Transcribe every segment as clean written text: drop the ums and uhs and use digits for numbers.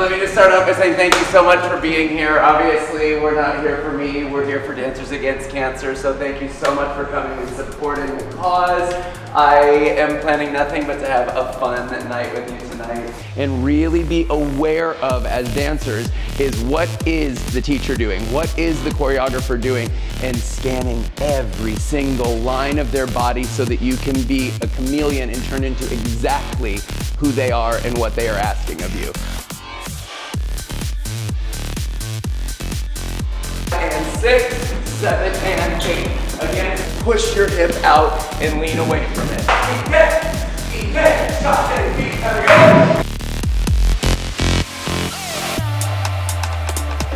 Let me just start off by saying thank you so much for being here. Obviously, we're not here for me, we're here for Dancers Against Cancer, so thank you so much for coming and supporting the cause. I am planning nothing but to have a fun night with you tonight. And really be aware of, as dancers, is what is the teacher doing? What is the choreographer doing? And scanning every single line of their body so that you can be a chameleon and turn into exactly who they are and what they are asking of you. And 6, 7, and 8. Again, push your hip out and lean away from it.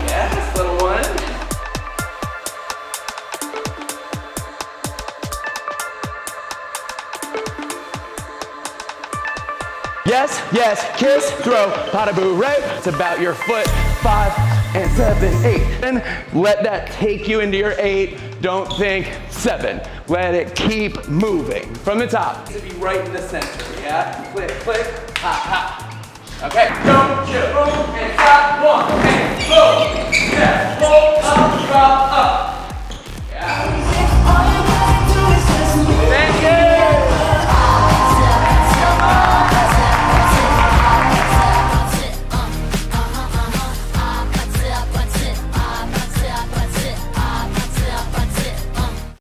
Yes, little one. Yes, yes, kiss, throw, pas-de-bourrée, right? It's about your foot. 5 and 7, 8. And let that take you into your 8. Don't think 7. Let it keep moving from the top. To be right in the center, yeah? Click, click, ha, ha. Okay, don't you move and stop. 1 and boom. Yeah.